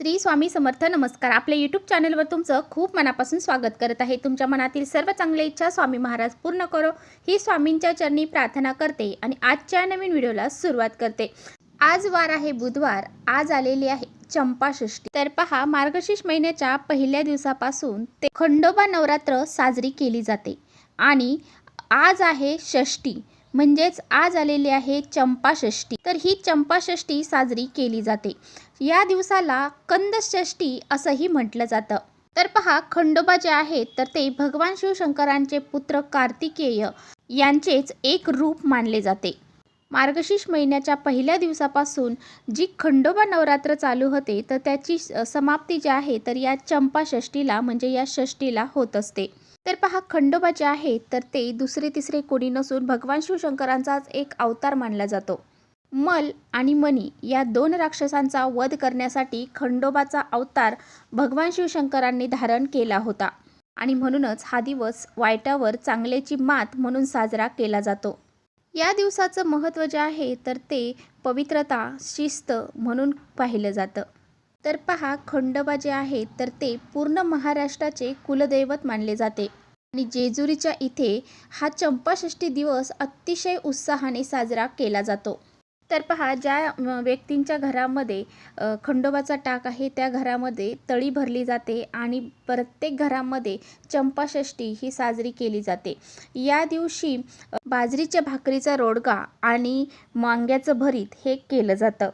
श्री स्वामी समर्थ. नमस्कार. आपल्या यूट्यूब चॅनलवर तुमचं खूप मनापासून स्वागत करत आहे. तुमच्या मनातील सर्व चांगल्या इच्छा स्वामी महाराज पूर्ण करो ही स्वामींच्या चरणी प्रार्थना करते आणि आजच्या नवीन व्हिडिओला सुरुवात करते. आज वार आहे बुधवार. आज आलेली आहे चंपाषष्ठी. तर पहा, मार्गशीर्ष महिन्याच्या पहिल्या दिवसापासून ते खंडोबा नवरात्र साजरी केली जाते आणि आज आहे षष्ठी, म्हणजेच आज आलेली आहे चंपाषष्ठी. तर ही चंपाषष्ठी साजरी केली जाते. या दिवसाला कंदषष्ठी असंही म्हटलं जातं. तर पहा, खंडोबा जे आहेत तर ते भगवान शिवशंकरांचे पुत्र कार्तिकेय यांचेच एक रूप मानले जाते. मार्गशीर्ष महिन्याच्या पहिल्या दिवसापासून जी खंडोबा नवरात्र चालू होते तर त्याची समाप्ती जी आहे तर या चंपाषष्ठीला म्हणजे या षष्ठीला होत असते. तर पहा, खंडोबा जे आहे तर ते दुसरे तिसरे कोणी नसून भगवान शिवशंकरांचाच एक अवतार मानला जातो. मल आणि मणी या दोन राक्षसांचा वध करण्यासाठी खंडोबाचा अवतार भगवान शिवशंकरांनी धारण केला होता आणि म्हणूनच हा दिवस वाईटावर चांगल्याची मात म्हणून साजरा केला जातो. या दिवसाचं महत्त्व जे आहे तर ते पवित्रता, शिस्त म्हणून पाहिलं जातं. तर पहा, खंडोबा जे आहे तर ते पूर्ण महाराष्ट्राचे कुलदैवत मानले जाते आणि जेजुरीच्या इथे हा चंपाषष्ठी दिवस अतिशय उत्साहाने साजरा केला जातो. तर पहा, ज्या व्यक्तींच्या घरामध्ये खंडोबाचा टाक आहे त्या घरामध्ये तळी भरली जाते आणि प्रत्येक घरामध्ये चंपाषष्ठी ही साजरी केली जाते. या दिवशी बाजरीच्या भाकरीचा रोडगा आणि वांग्याचं भरीत हे केलं जातं.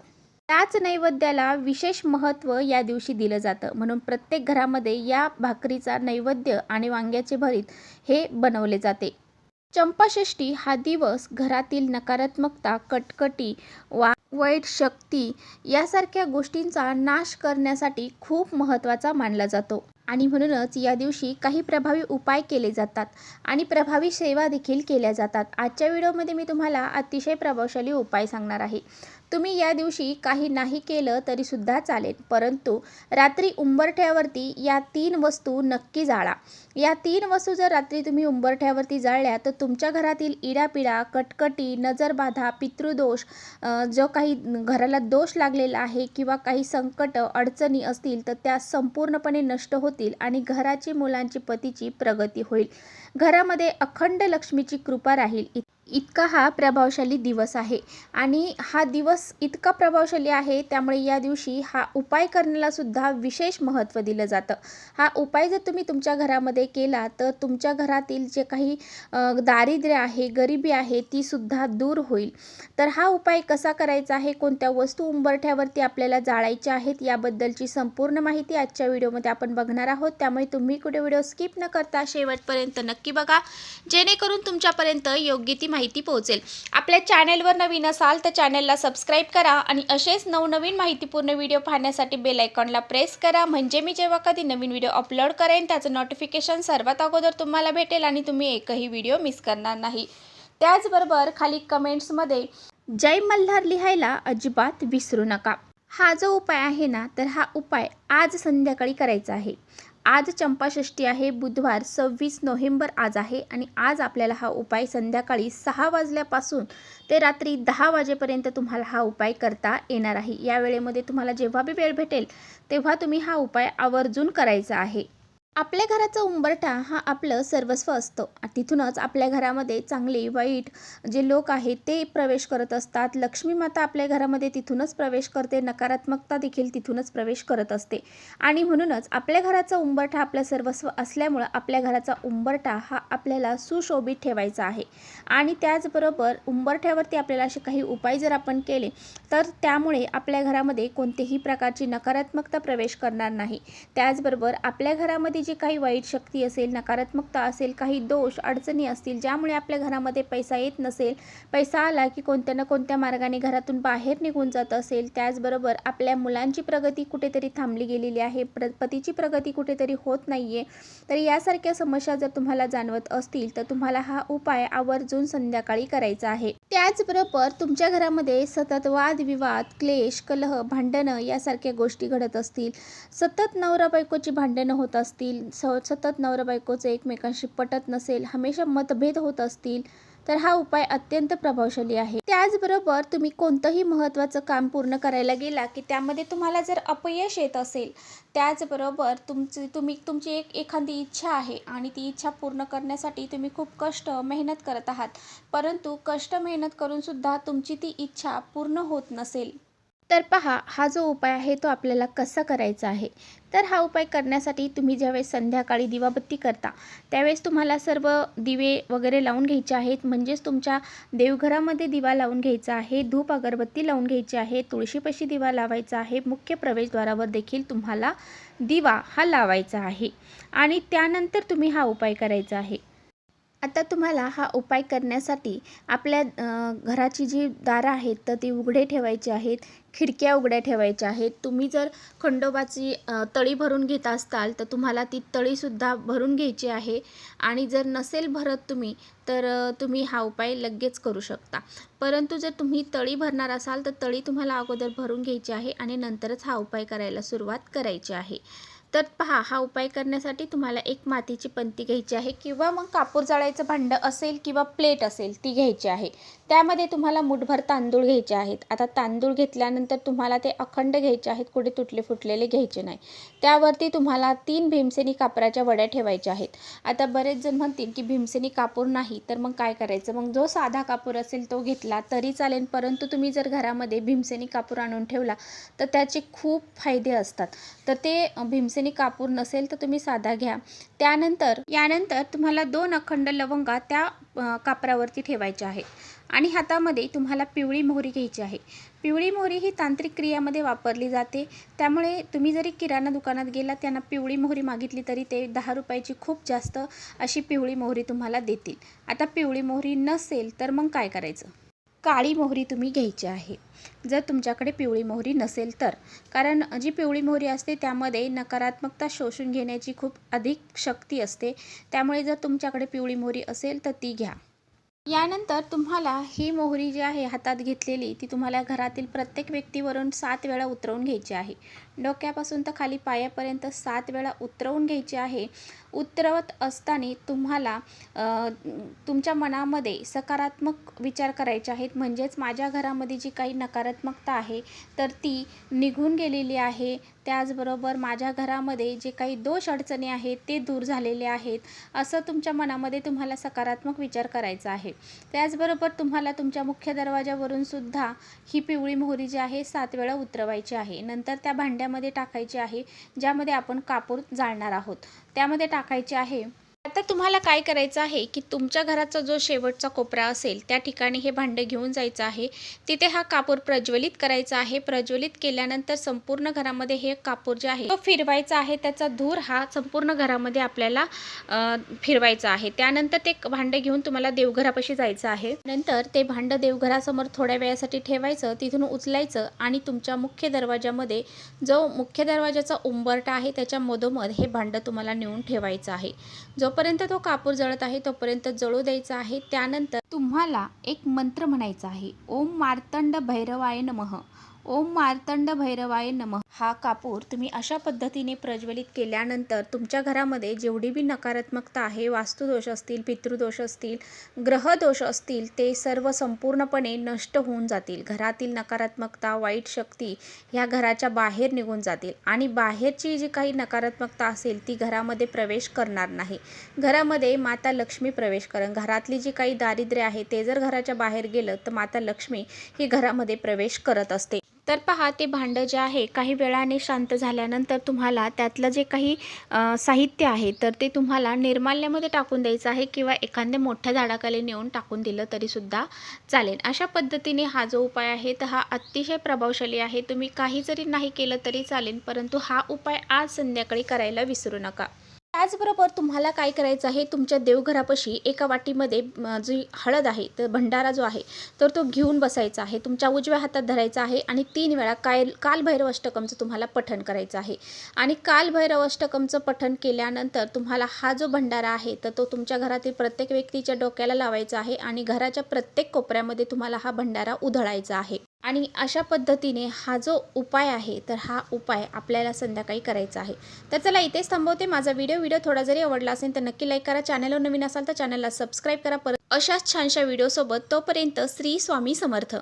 त्याच नैवेद्याला विशेष महत्त्व या दिवशी दिलं जातं, म्हणून प्रत्येक घरामध्ये या भाकरीचा नैवेद्य आणि वांग्याचे भरीत हे बनवले जाते. चंपाषष्ठी हा दिवस घरातील नकारात्मकता, कटकटी, वाईट शक्ती यासारख्या गोष्टींचा नाश करण्यासाठी खूप महत्त्वाचा मानला जातो आणि म्हणूनच या दिवशी काही प्रभावी उपाय केले जातात आणि प्रभावी सेवा देखील केल्या जातात. आजच्या व्हिडिओमध्ये मी तुम्हाला अतिशय प्रभावशाली उपाय सांगणार आहे. तुम्ही या दिवशी काही नाही केलं तरीसुद्धा चालेल, परंतु रात्री उंबरठ्यावरती या 3 वस्तू नक्की जाळा. या 3 वस्तू जर रात्री तुम्ही उंबरठ्यावरती जाळल्या तर तुमच्या घरातील इडापिडा, कटकटी, नजरबाधा, पितृदोष, जो काही घराला दोष लागलेला आहे किंवा काही संकट अडचणी असतील तर त्या संपूर्णपणे नष्ट होतील आणि घराची, मुलांची, पतीची प्रगती होईल. घरामध्ये अखंड लक्ष्मीची कृपा राहील. इतका हा प्रभावशाली दिवस आहे आणि हा दिवस इतका प्रभावशाली आहे त्यामुळे या दिवशी हा उपाय करण्याला सुद्धा विशेष महत्त्व दिलं जातं. हा उपाय जर तुम्ही तुमच्या घरामध्ये केला तर तुमच्या घरातील जे काही दारिद्र्य आहे, गरिबी आहे ती सुद्धा दूर होईल. तर हा उपाय कसा करायचा आहे, कोणत्या वस्तू उंबरठ्यावरती आपल्याला जाळायच्या आहेत याबद्दलची संपूर्ण माहिती आजच्या व्हिडिओमध्ये आपण बघणार आहोत. त्यामुळे तुम्ही कुठे व्हिडिओ स्किप न करता शेवटपर्यंत नक्की बघा, जेणेकरून तुमच्यापर्यंत योग्य ती माहिती पोहोचेल. आपल्या चॅनलवर नवीन असाल तर चॅनलला सबस्क्राईब करा आणि असेच नवनवीन माहितीपूर्ण व्हिडिओ पाहण्यासाठी बेल आयकॉनला प्रेस करा, म्हणजे मी जेव्हा कधी नवीन व्हिडिओ अपलोड करेन त्याचं नोटिफिकेशन सर्वात अगोदर तुम्हाला भेटेल आणि तुम्ही एकही व्हिडिओ मिस करणार नाही. त्याचबरोबर खाली कमेंट्समध्ये जय मल्हार लिहायला अजिबात विसरू नका. हा जो उपाय आहे ना तर हा उपाय आज संध्याकाळी करायचा आहे. आज चंपाषष्ठी आहे, बुधवार 26 नोव्हेंबर आज आहे आणि आज आपल्याला हा उपाय संध्याकाळी 6 वाजल्यापासून ते रात्री 10 वाजेपर्यंत तुम्हाला हा उपाय करता येणार आहे. या वेळेमध्ये तुम्हाला जेव्हा बी वेळ भेटेल तेव्हा तुम्ही हा उपाय आवर्जून करायचा आहे. आपल्या घराचा उंबरठा हा आपलं सर्वस्व असतं. तिथूनच आपल्या घरामध्ये चांगले वाईट जे लोक आहेत ते प्रवेश करत असतात. लक्ष्मी माता आपल्या घरामध्ये तिथूनच प्रवेश करते, नकारात्मकता देखील तिथूनच प्रवेश करत असते आणि म्हणूनच आपल्या घराचा उंबरठा आपलं सर्वस्व असल्यामुळं आपल्या घराचा उंबरठा हा आपल्याला सुशोभित ठेवायचा आहे आणि त्याचबरोबर उंबरठ्यावरती आपल्याला असे काही उपाय जर आपण केले तर त्यामुळे आपल्या घरामध्ये कोणत्याही प्रकारची नकारात्मकता प्रवेश करणार नाही. त्याचबरोबर आपल्या घरामध्ये जी काही वाईट शक्ती असेल, नकारात्मकता असेल, काही दोष अडचणी असतील ज्यामुळे आपल्या घरामध्ये पैसा येत नसेल, पैसा आला की कोणत्या ना कोणत्या मार्गाने घरातून बाहेर निघून जात असेल, त्याचबरोबर आपल्या मुलांची प्रगती कुठेतरी थांबली गेलेली आहे, पतीची प्रगती कुठेतरी होत नाही आहे, तर यासारख्या समस्या जर तुम्हाला जाणवत असतील तर तुम्हाला हा उपाय आवर्जून संध्याकाळी करायचा आहे. त्याचबरोबर तुमच्या घरामध्ये सतत वादविवाद, क्लेश, कलह, भांडणं यासारख्या गोष्टी घडत असतील, सतत नवरा बायकोची भांडणं होत असतील, सतत नवरा बायकोचं एकमेकांशी पटत नसेल, हमेशा मतभेद होत असतील, तर हा उपाय अत्यंत प्रभावशाली आहे. त्याचबरोबर तुम्ही कोणतंही महत्त्वाचं काम पूर्ण करायला गेला की त्यामध्ये तुम्हाला जर अपयश येत असेल, त्याचबरोबर तुमची एखादी इच्छा आहे आणि ती इच्छा पूर्ण करण्यासाठी तुम्ही खूप कष्ट मेहनत करत आहात, परंतु कष्ट मेहनत करूनसुद्धा तुमची ती इच्छा पूर्ण होत नसेल, तर पहा हा जो उपाय आहे तो आपल्याला कसा करायचा आहे. तर हा उपाय करण्यासाठी तुम्ही ज्यावेळेस संध्याकाळी दिवाबत्ती करता त्यावेळेस तुम्हाला सर्व दिवे वगैरे लावून घ्यायचे आहेत. म्हणजेच तुमच्या देवघरामध्ये दिवा लावून घ्यायचा आहे, धूप अगरबत्ती लावून घ्यायची आहे, तुळशीपाशी दिवा लावायचा आहे, मुख्य प्रवेशद्वारावर देखील तुम्हाला दिवा हा लावायचा आहे आणि त्यानंतर तुम्ही हा उपाय करायचा आहे. आता तुम्हाला हा उपाय करण्यासाठी आपल्या घराची जी दारं आहेत तर ती उघडे ठेवायची आहेत, खिडक्या उघड्या ठेवायच्या आहेत. तुम्ही जर खंडोबाची तळी भरून घेत असाल तर तुम्हाला ती तळीसुद्धा भरून घ्यायची आहे आणि जर नसेल भरत तुम्ही तर तुम्ही हा उपाय लगेच करू शकता. परंतु जर तुम्ही तळी भरणार असाल तर तळी तुम्हाला अगोदर भरून घ्यायची आहे आणि नंतरच हा उपाय करायला सुरुवात करायची आहे. तर पहा हा उपाय करण्यासाठी तुम्हाला एक मातीची पंती घ्यायची आहे किंवा मग कापूर जाळायचं भांडं असेल किंवा प्लेट असेल ती घ्यायची आहे. त्यामध्ये तुम्हाला मुठभर तांदूळ घ्यायचे आहेत. आता तांदूळ घेतल्यानंतर तुम्हाला ते अखंड घ्यायचे आहेत, कुठे तुटले फुटलेले घ्यायचे नाही. त्यावरती तुम्हाला 3 भीमसेनी कापराच्या वड्या ठेवायच्या आहेत. आता बरेच जण म्हणतील की भीमसेनी कापूर नाही तर मग काय करायचं, मग जो साधा कापूर असेल तो घेतला तरी चालेल. परंतु तुम्ही जर घरामध्ये भीमसेनी कापूर आणून ठेवला तर त्याचे खूप फायदे असतात. तर ते भीमसेनी कापूर नसेल तर तुम्ही साधा घ्या. यानंतर तुम्हाला 2 अखंड लवंगा त्या कापरावरती ठेवायच्या आहेत आणि हातामध्ये तुम्हाला पिवळी मोहरी घ्यायची आहे. पिवळी मोहरी ही तांत्रिक क्रियामध्ये वापरली जाते. त्यामुळे तुम्ही जरी किराणा दुकानात गेला त्यांना पिवळी मोहरी मागितली तरी ते 10 रुपयाची खूप जास्त अशी पिवळी मोहरी तुम्हाला देतील. आता पिवळी मोहरी नसेल तर मग काय करायचं, काळी मोहरी तुम्ही घ्यायची आहे. जर तुमच्याकडे पिवळी मोहरी नसेल तर, कारण जी पिवळी मोहरी असते त्यामध्ये नकारात्मकता शोषून घेण्याची खूप अधिक शक्ती असते. त्यामुळे जर तुमच्याकडे पिवळी मोहरी असेल तर ती घ्या. यानंतर तुम्हाला ही मोहरी जी आहे हातात घेतलेली ती तुम्हाला घरातील प्रत्येक व्यक्तीवरून 7 वेळा उतरवून घ्यायची आहे. डोक्यापासून तर खाली पायापर्यंत 7 वेळा उतरवून घ्यायची आहे. उतरवत असताना तुम्हाला तुमच्या मनामध्ये सकारात्मक विचार करायचे आहेत. म्हणजेच माझ्या घरामध्ये जी काही नकारात्मकता आहे तर ती निघून गेलेली आहे. त्याचबरोबर माझ्या घरामध्ये जे काही दोष अडचणी आहेत ते दूर झालेले आहेत, असं तुमच्या मनामध्ये तुम्हाला सकारात्मक विचार करायचा आहे. त्याचबरोबर तुम्हाला तुमच्या मुख्य दरवाजावरून सुद्धा ही पिवळी मोहरी जी आहे 7 वेळा उतरवायची आहे. नंतर त्या भांड्यामध्ये टाकायची आहे ज्यामध्ये आपण कापूर जाळणार आहोत, त्यामध्ये टाकायचे आहे. आता तुम्हाला काय करायचं आहे की तुमच्या घराचा जो शेवटचा कोपरा असेल त्या ठिकाणी हे भांडं घेऊन जायचं आहे. तिथे हा कापूर प्रज्वलित करायचा आहे. प्रज्वलित केल्यानंतर संपूर्ण घरामध्ये हे कापूर जे आहे तो फिरवायचा आहे. त्याचा धूर हा संपूर्ण घरामध्ये आपल्याला फिरवायचा आहे. त्यानंतर ते भांडं घेऊन तुम्हाला देवघरापाशी जायचं आहे. नंतर ते भांडं देवघरासमोर थोड्या वेळासाठी ठेवायचं, तिथून उचलायचं आणि तुमच्या मुख्य दरवाजामध्ये जो मुख्य दरवाजाचा उंबरठा आहे त्याच्या मधोमध हे भांडं तुम्हाला नेऊन ठेवायचं आहे. जोपर्यंत तो कापूर जळत आहे तोपर्यंत जळू द्यायचा आहे. त्यानंतर तुम्हाला एक मंत्र म्हणायचा आहे, ओम मार्तंड भैरवाय नमः, ओम मार्तंड भैरवाय नमः. हा कापूर तुम्ही अशा पद्धतीने प्रज्वलित केल्यानंतर तुमच्या घरामध्ये जेवढी बी नकारात्मकता आहे, वास्तुदोष असतील, पितृदोष असतील, ग्रहदोष असतील, ते सर्व संपूर्णपणे नष्ट होऊन जातील. घरातील नकारात्मकता, वाईट शक्ती ह्या घराच्या बाहेर निघून जातील आणि बाहेरची जी काही नकारात्मकता असेल ती घरामध्ये प्रवेश करणार नाही. घरामध्ये माता लक्ष्मी प्रवेश करेल. घरातली जी काही दारिद्र्य आहे ते जर घराच्या बाहेर गेलं तर माता लक्ष्मी ही घरामध्ये प्रवेश करत असते. तर पहा ते भांडं जे आहे काही वेळाने शांत झाल्यानंतर तुम्हाला त्यातलं जे काही साहित्य आहे तर ते तुम्हाला निर्माल्यामध्ये टाकून द्यायचं आहे किंवा एखाद्या मोठ्या झाडाखाली नेऊन टाकून दिलं तरीसुद्धा चालेल. अशा पद्धतीने हा जो उपाय आहे तर हा अतिशय प्रभावशाली आहे. तुम्ही काही जरी नाही केलं तरी चालेल, परंतु हा उपाय आज संध्याकाळी करायला विसरू नका. त्याचबरोबर तुम्हाला काय करायचं आहे, तुमच्या देवघरापाशी एका वाटीमध्ये जी हळद आहे तर भंडारा जो आहे तर तो घेऊन बसायचा आहे. तुमच्या उजव्या हातात धरायचा आहे आणि 3 वेळा कालभैरव अष्टकमचं तुम्हाला पठण करायचं आहे. आणि कालभैरव अष्टकमचं पठण केल्यानंतर तुम्हाला हा जो भंडारा आहे तर तो तुमच्या घरातील प्रत्येक व्यक्तीच्या डोक्याला लावायचा आहे आणि घराच्या प्रत्येक कोपऱ्यामध्ये तुम्हाला हा भंडारा उधळायचा आहे. आणि अशा पद्धतीने हा जो उपाय आहे तर हा उपाय आपल्याला संध्याकाळी करायचा आहे. तर चला इथेच थांबवते माझा व्हिडिओ थोडा जरी आवडला असेल तर नक्की लाईक करा. चॅनलवर नवीन असाल तर चॅनलला सबस्क्राईब करा. परत अशाच छानशा व्हिडिओसोबत. तोपर्यंत श्री स्वामी समर्थ.